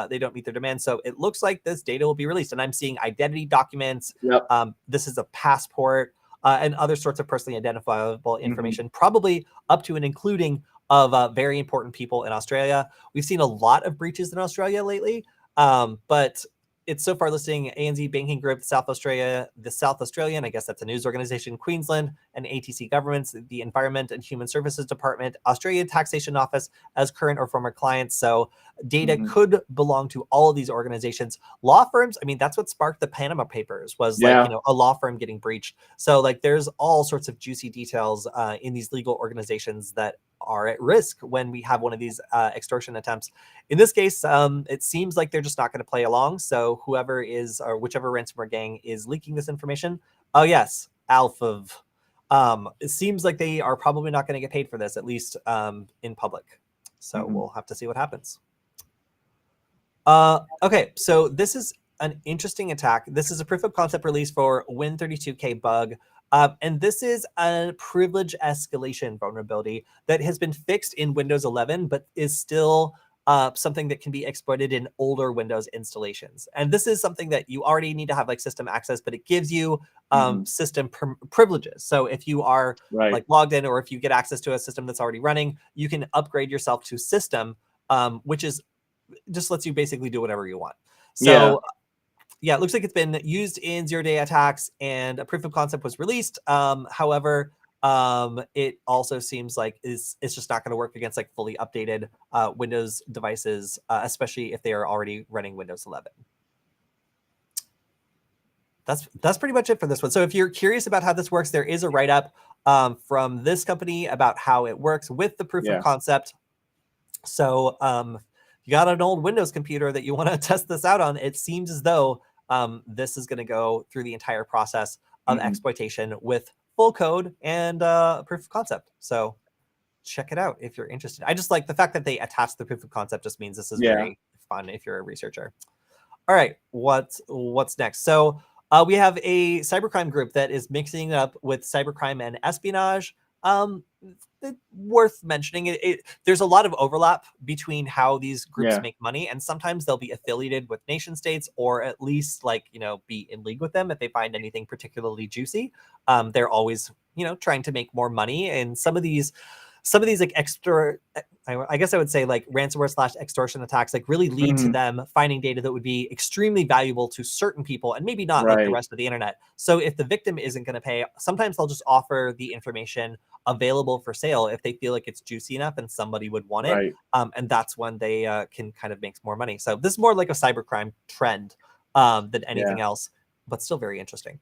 they don't meet their demands. So it looks like this data will be released. And I'm seeing identity documents. Yep. This is a passport and other sorts of personally identifiable Mhm. information, probably up to and including of very important people in Australia. We've seen a lot of breaches in Australia lately, but it's so far listing ANZ Banking Group, the South Australian, I guess that's a news organization, Queensland, and ATC governments, the Environment and Human Services Department, Australian Taxation Office as current or former clients. So data Mhm. could belong to all of these organizations. Law firms, I mean, that's what sparked the Panama Papers, was like, Yeah. a law firm getting breached. So like there's all sorts of juicy details in these legal organizations that are at risk when we have one of these extortion attempts. In this case, it seems like they're just not going to play along. So whoever is, or whichever ransomware gang is leaking this information, oh yes, Alpha. It seems like they are probably not going to get paid for this, at least in public. So Mhm. we'll have to see what happens. Okay, so this is an interesting attack. This is a proof of concept release for Win32k bug. And this is a privilege escalation vulnerability that has been fixed in Windows 11, but is still something that can be exploited in older Windows installations. And this is something that you already need to have like system access, but it gives you Mhm. system privileges. So if you are Right. like logged in, or if you get access to a system that's already running, you can upgrade yourself to system, which is just lets you basically do whatever you want. Yeah. So yeah, it looks like it's been used in zero-day attacks, and a proof of concept was released. However, it also seems like it's just not going to work against like fully updated Windows devices, especially if they are already running Windows 11. That's pretty much it for this one. So if you're curious about how this works, there is a write-up from this company about how it works with the proof of Yeah. concept. So you got an old Windows computer that you want to test this out on, it seems as though this is going to go through the entire process of Mhm. exploitation with full code and proof of concept. So check it out if you're interested. I just like the fact that they attach the proof of concept, just means this is Yeah. very fun if you're a researcher. All right, what's next? So we have a cybercrime group that is mixing it up with cybercrime and espionage. Worth mentioning, there's a lot of overlap between how these groups Yeah. make money, and sometimes they'll be affiliated with nation states, or at least like be in league with them if they find anything particularly juicy. They're always trying to make more money, and some of these like extra, I guess I would say like ransomware / extortion attacks like really lead to Mhm. them finding data that would be extremely valuable to certain people and maybe not like the Right. rest of the internet. So if the victim isn't going to pay, sometimes they'll just offer the information available for sale if they feel like it's juicy enough and somebody would want it. Right. And that's when they can kind of make more money. So this is more like a cybercrime trend than Yeah. anything else, but still very interesting.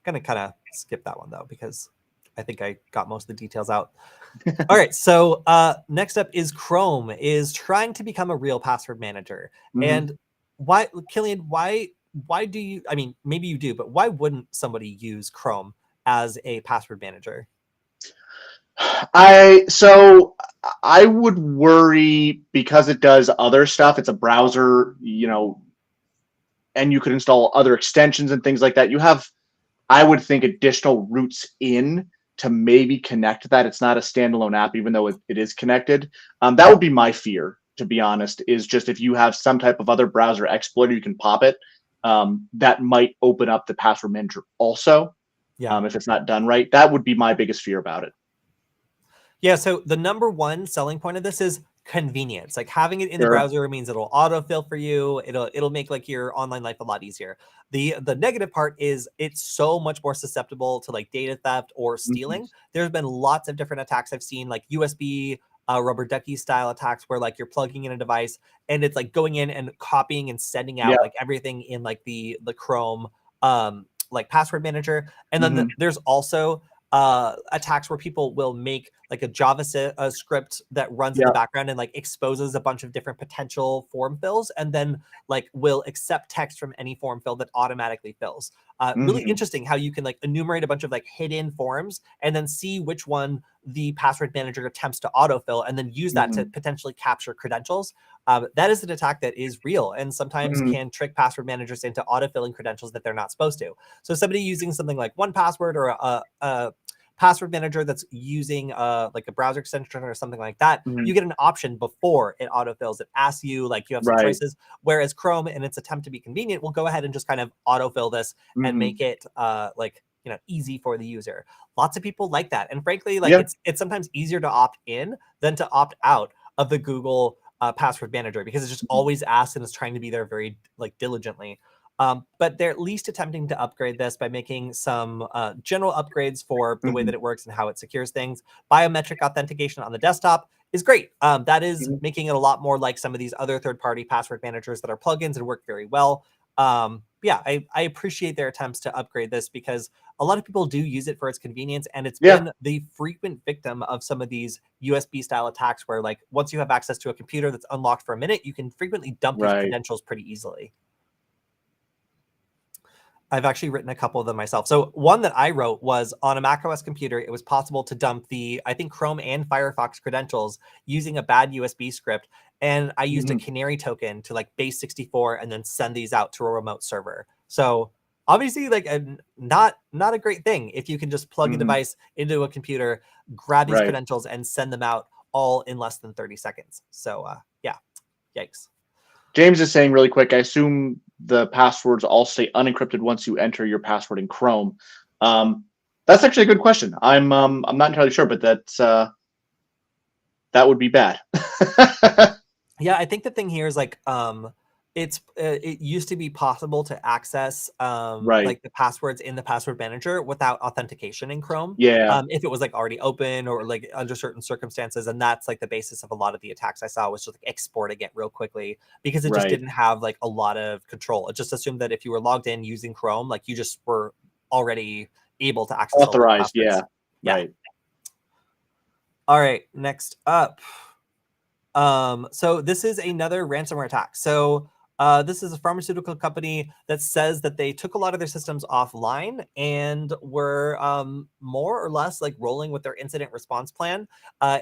gonna kind of skip that one though, because I think I got most of the details out. All right, so next up is Chrome is trying to become a real password manager. And why, Kilian, why do you, I mean, maybe you do, but why wouldn't somebody use Chrome as a password manager? I would worry because it does other stuff. It's a browser, and you could install other extensions and things like that. You have, I would think, additional routes in to maybe connect that. It's not a standalone app, even though it is connected. That would be my fear, to be honest, is just if you have some type of other browser exploiter, you can pop it. That might open up the password manager also. Yeah. If it's not done right. That would be my biggest fear about it. Yeah, so the number one selling point of this is convenience. Like having it in the Sure. browser means it'll autofill for you. It'll make like your online life a lot easier. The negative part is it's so much more susceptible to like data theft or stealing. There's been lots of different attacks I've seen, like USB rubber ducky style attacks where like you're plugging in a device and it's like going in and copying and sending out like everything in like the Chrome like password manager. And then there's also attacks where people will make like a Java script that runs in the background and like exposes a bunch of different potential form fills, and then like will accept text from any form fill that automatically fills. Really interesting how you can like enumerate a bunch of like hidden forms and then see which one the password manager attempts to autofill and then use that to potentially capture credentials. That is an attack that is real and sometimes can trick password managers into autofilling credentials that they're not supposed to. So somebody using something like 1Password or a password manager that's using like a browser extension or something like that, you get an option before it autofills. It asks you, like, you have some choices, whereas Chrome, in its attempt to be convenient, will go ahead and just kind of autofill this and make it like, you know, easy for the user. Lots of people like that. And frankly, like it's sometimes easier to opt in than to opt out of the Google password manager, because it's just always asks and is trying to be there very like diligently. But they're at least attempting to upgrade this by making some general upgrades for the way that it works and how it secures things. Biometric authentication on the desktop is great. That is making it a lot more like some of these other third-party password managers that are plugins and work very well. Yeah, I appreciate their attempts to upgrade this because a lot of people do use it for its convenience, and it's been the frequent victim of some of these USB style attacks where, like, once you have access to a computer that's unlocked for a minute, you can frequently dump these credentials pretty easily. I've actually written a couple of them myself. So one that I wrote was on a macOS computer. It was possible to dump the, I think, Chrome and Firefox credentials using a bad USB script. And I used a canary token to like base 64 and then send these out to a remote server. So obviously, like not a great thing if you can just plug a device into a computer, grab these credentials and send them out all in less than 30 seconds. So yeah, yikes. James is saying really quick, I assume the passwords all stay unencrypted once you enter your password in Chrome. That's actually a good question. I'm not entirely sure, but that's that would be bad. Yeah, I think the thing here is like it used to be possible to access like the passwords in the password manager without authentication in Chrome. If it was like already open or like under certain circumstances, and that's like the basis of a lot of the attacks I saw was just like exporting it real quickly because it just didn't have like a lot of control. It just assumed that if you were logged in using Chrome, like you just were already able to access authorized. Yeah. All right, next up. So this is another ransomware attack. So this is a pharmaceutical company that says that they took a lot of their systems offline and were more or less like rolling with their incident response plan.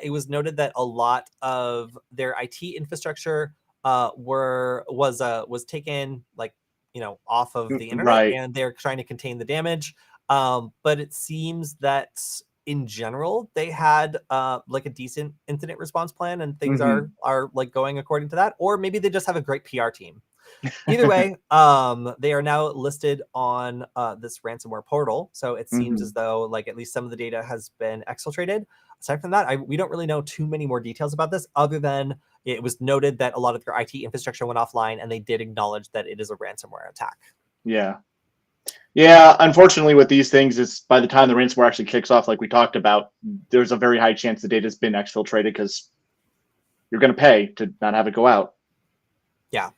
It was noted that a lot of their IT infrastructure was taken like, you know, off of the internet, and they're trying to contain the damage. But it seems that in general, they had like a decent incident response plan and things are like going according to that, or maybe they just have a great PR team. Either way, they are now listed on this ransomware portal. So it seems as though like at least some of the data has been exfiltrated. Aside from that, we don't really know too many more details about this other than it was noted that a lot of their IT infrastructure went offline and they did acknowledge that it is a ransomware attack. Yeah, unfortunately with these things, it's by the time the ransomware actually kicks off, like we talked about, there's a very high chance the data's been exfiltrated because you're going to pay to not have it go out. Yeah.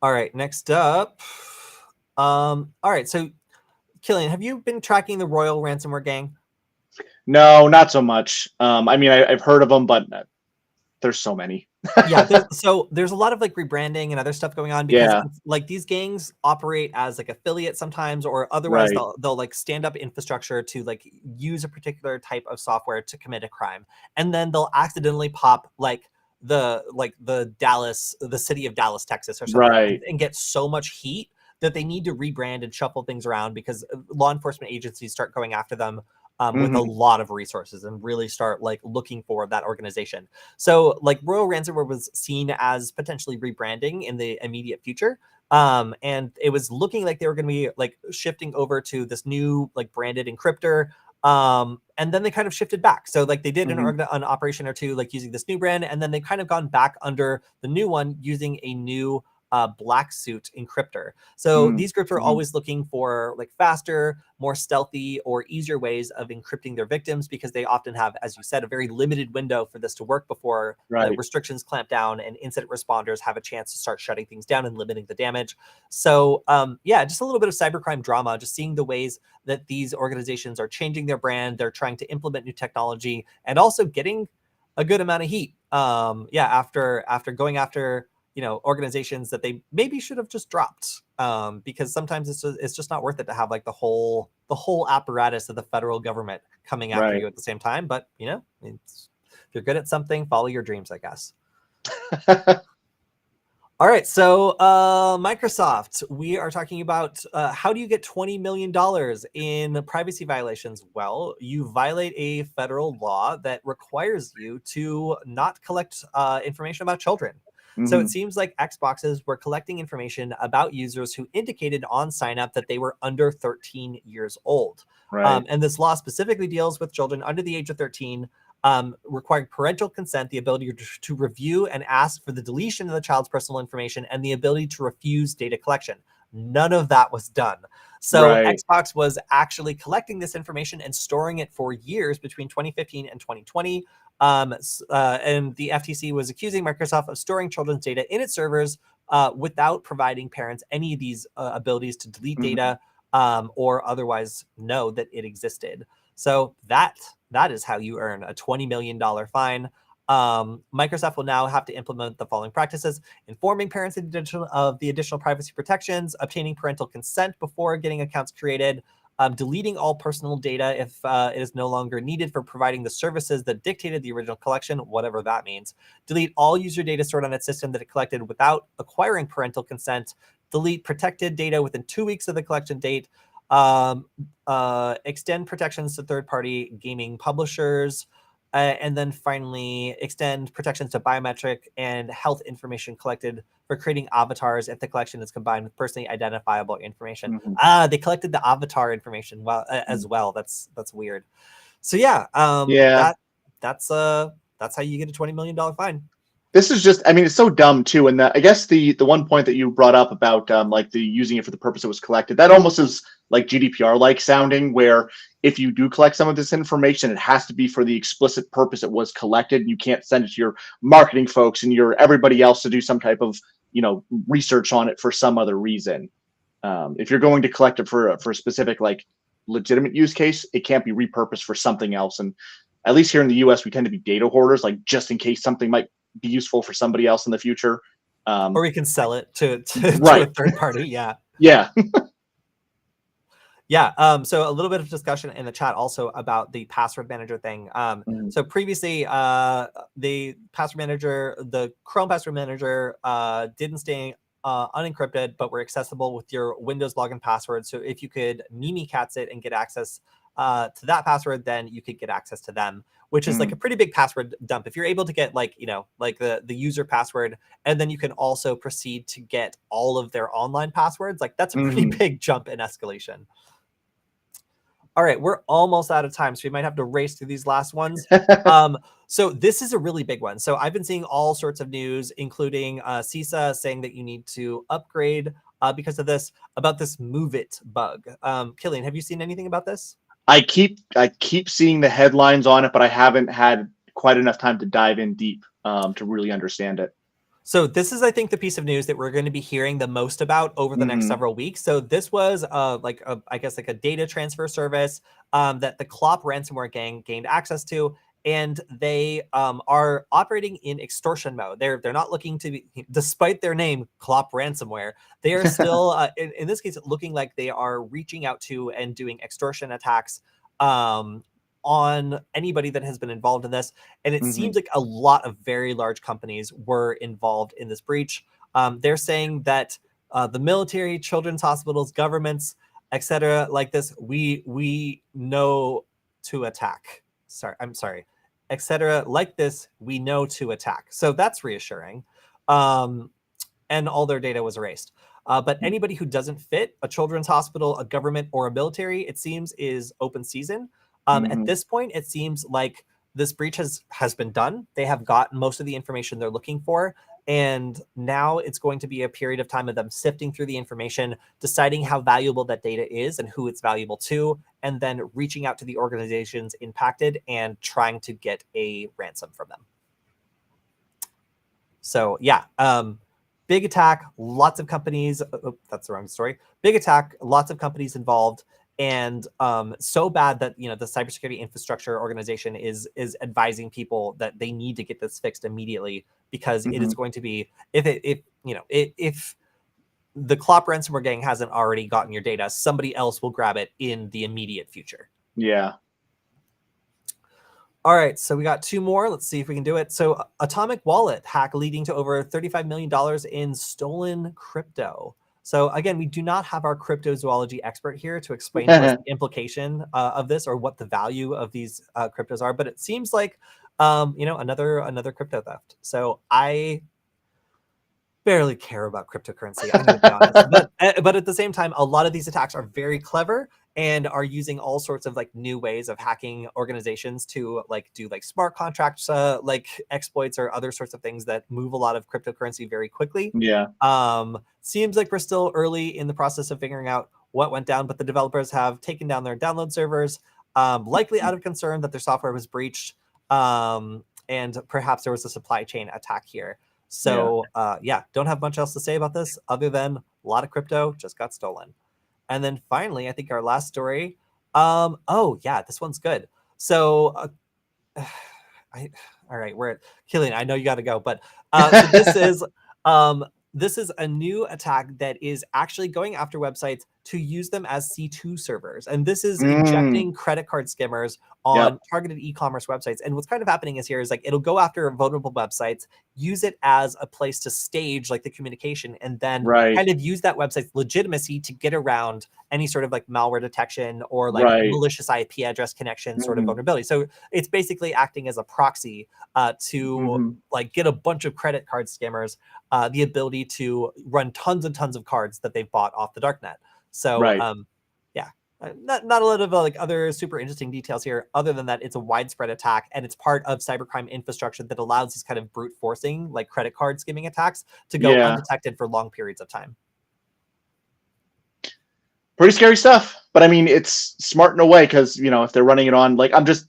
All right, next up. All right, so Kilian, have you been tracking the Royal Ransomware Gang? No, not so much. I mean, I've heard of them, but there's so many. Yeah, there's a lot of like rebranding and other stuff going on because Yeah, like these gangs operate as like affiliates sometimes, or otherwise right. they'll like stand up infrastructure to like use a particular type of software to commit a crime, and then they'll accidentally pop like the city of Dallas, Texas or something, Right. and get so much heat that they need to rebrand and shuffle things around because law enforcement agencies start going after them with a Hmm. lot of resources and really start like looking for that organization. So like Royal Ransomware was seen as potentially rebranding in the immediate future. And it was looking like they were going to be like shifting over to this new like branded encryptor. And then they kind of shifted back. So like they did Hmm. an operation or two like using this new brand, and then they've kind of gone back under the new one using a new black suit encryptor. So these groups are Hmm. always looking for like faster, more stealthy, or easier ways of encrypting their victims because they often have, as you said, a very limited window for this to work before the Right. restrictions clamp down and incident responders have a chance to start shutting things down and limiting the damage. So yeah, just a little bit of cybercrime drama, just seeing the ways that these organizations are changing their brand, they're trying to implement new technology, and also getting a good amount of heat. Yeah, after going after organizations that they maybe should have just dropped, because sometimes it's just not worth it to have like the whole apparatus of the federal government coming after Right. you at the same time. But if you're good at something, follow your dreams, I guess. All right, so Microsoft, we are talking about how do you get $20 million in privacy violations? Well, you violate a federal law that requires you to not collect information about children. So it Hmm. seems like Xboxes were collecting information about users who indicated on sign up that they were under 13 years old. Right. And this law specifically deals with children under the age of 13, requiring parental consent, the ability to review and ask for the deletion of the child's personal information, and the ability to refuse data collection. None of that was done. So Right. Xbox was actually collecting this information and storing it for years between 2015 and 2020. And the FTC was accusing Microsoft of storing children's data in its servers without providing parents any of these abilities to delete Hmm. data or otherwise know that it existed. So that is how you earn a $20 million fine. Microsoft will now have to implement the following practices: informing parents of the additional privacy protections, obtaining parental consent before getting accounts created, deleting all personal data if it is no longer needed for providing the services that dictated the original collection, whatever that means, delete all user data stored on its system that it collected without acquiring parental consent, delete protected data within 2 weeks of the collection date, um, extend protections to third-party gaming publishers, and then finally extend protections to biometric and health information collected for creating avatars if the collection is combined with personally identifiable information. Hmm. They collected the avatar information as well. That's weird. So yeah, Yeah. that's how you get a $20 million fine. This is just, I mean, it's so dumb too. And I guess the one point that you brought up about like the using it for the purpose it was collected, that almost is like GDPR like sounding, where if you do collect some of this information, it has to be for the explicit purpose it was collected. You can't send it to your marketing folks and your everybody else to do some type of research on it for some other reason. If you're going to collect it for a specific like legitimate use case, it can't be repurposed for something else. And at least here in the US, we tend to be data hoarders, like just in case something might be useful for somebody else in the future. Or we can sell it to a Right. third party. Yeah. Yeah. Yeah. So a little bit of discussion in the chat also about the password manager thing. Mhm. So previously, the password manager, the Chrome password manager, didn't stay unencrypted, but were accessible with your Windows login password. So if you could Mimikatz it and get access to that password, then you could get access to them, which is like a Mhm. pretty big password dump. If you're able to get like the user password, and then you can also proceed to get all of their online passwords, like that's a pretty Mhm. big jump in escalation. All right, we're almost out of time, so we might have to race through these last ones. Um, so this is a really big one. So I've been seeing all sorts of news, including CISA saying that you need to upgrade because of this, about this Move It bug. Kilian, have you seen anything about this? I keep seeing the headlines on it, but I haven't had quite enough time to dive in deep to really understand it. So this is, I think, the piece of news that we're going to be hearing the most about over the next several weeks. So this was I guess like a data transfer service that the CoOp Ransomware gang gained access to, and they are operating in extortion mode. They're not looking to be, despite their name, CoOp Ransomware, they are still in this case looking like they are reaching out to and doing extortion attacks on anybody that has been involved in this. And it seems like a lot of very large companies were involved in this breach. They're saying that the military, children's hospitals, governments, etc., like this, we know to attack. I'm sorry, etc. Like this, we know to attack. So that's reassuring. And all their data was erased. But anybody who doesn't fit a children's hospital, a government, or a military, it seems, is open season. At this point, it seems like this breach has been done. They have got most of the information they're looking for. And now it's going to be a period of time of them sifting through the information, deciding how valuable that data is and who it's valuable to, and then reaching out to the organizations impacted and trying to get a ransom from them. So yeah, big attack, lots of companies. That's the wrong story. Big attack, lots of companies involved. And so bad that, the cybersecurity infrastructure organization is advising people that they need to get this fixed immediately, because it is going to be, if the CoOp Ransomware gang hasn't already gotten your data, somebody else will grab it in the immediate future. Yeah. All right, so we got two more. Let's see if we can do it. So Atomic Wallet hack leading to over $35 million in stolen crypto. So again, we do not have our cryptozoology expert here to explain to us the implication of this or what the value of these cryptos are, but it seems like another crypto theft. So I barely care about cryptocurrency, I'm going to be honest. But at the same time, a lot of these attacks are very clever and are using all sorts of like new ways of hacking organizations to like do like smart contracts, like exploits or other sorts of things that move a lot of cryptocurrency very quickly. Yeah. Seems like we're still early in the process of figuring out what went down, but the developers have taken down their download servers, likely out of concern that their software was breached, and perhaps there was a supply chain attack here. So don't have much else to say about this other than a lot of crypto just got stolen. And then finally, I think our last story. This one's good. So, all right, we're at Kilian. I know you got to go, but so this is a new attack that is actually going after websites to use them as C2 servers. And this is injecting credit card skimmers on targeted e-commerce websites. And what's kind of happening is like it'll go after vulnerable websites, use it as a place to stage like the communication, and then kind of use that website's legitimacy to get around any sort of like malware detection or like malicious IP address connection sort of vulnerability. So it's basically acting as a proxy to like get a bunch of credit card skimmers the ability to run tons and tons of cards that they've bought off the darknet. So not a lot of like other super interesting details here, other than that it's a widespread attack and it's part of cybercrime infrastructure that allows these kind of brute forcing like credit card skimming attacks to go undetected for long periods of time. Pretty scary stuff, but I mean, it's smart in a way because, if they're running it on, like, this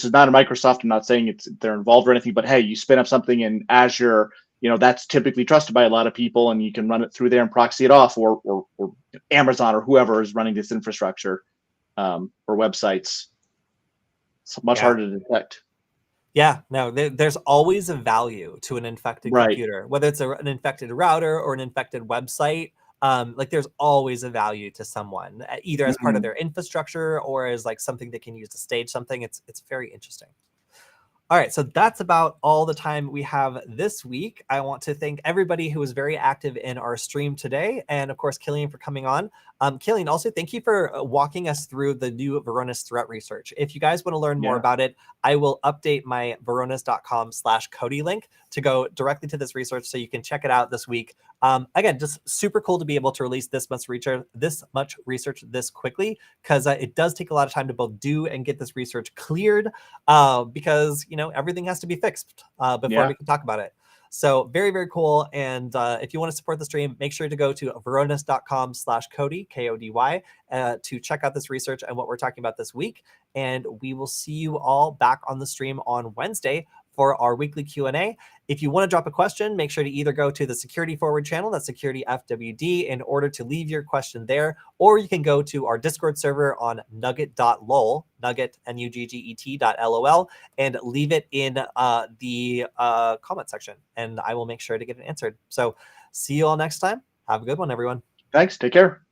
is not a Microsoft. I'm not saying they're involved or anything, but hey, you spin up something in Azure, that's typically trusted by a lot of people, and you can run it through there and proxy it off, or Amazon or whoever is running this infrastructure or websites. It's much harder to detect. Yeah, no, there's always a value to an infected computer, whether it's an infected router or an infected website. Like there's always a value to someone, either as part of their infrastructure or as like something they can use to stage something. It's very interesting. All right, so that's about all the time we have this week. I want to thank everybody who was very active in our stream today, and of course, Kilian for coming on. Kilian, also thank you for walking us through the new Varonis threat research. If you guys want to learn more about it, I will update my varonis.com/Kody link to go directly to this research so you can check it out this week. Again, just super cool to be able to release this much research this quickly, because it does take a lot of time to both do and get this research cleared, because everything has to be fixed before we can talk about it. So very, very cool. And if you want to support the stream, make sure to go to varonis.com/Kody, Kody, to check out this research and what we're talking about this week. And we will see you all back on the stream on Wednesday for our weekly Q&A. If you want to drop a question, make sure to either go to the Security Forward channel, that's Security FWD, in order to leave your question there, or you can go to our Discord server on nugget.lol, nugget, nugget.lol, and leave it in the comment section, and I will make sure to get it answered. So see you all next time. Have a good one, everyone. Thanks. Take care.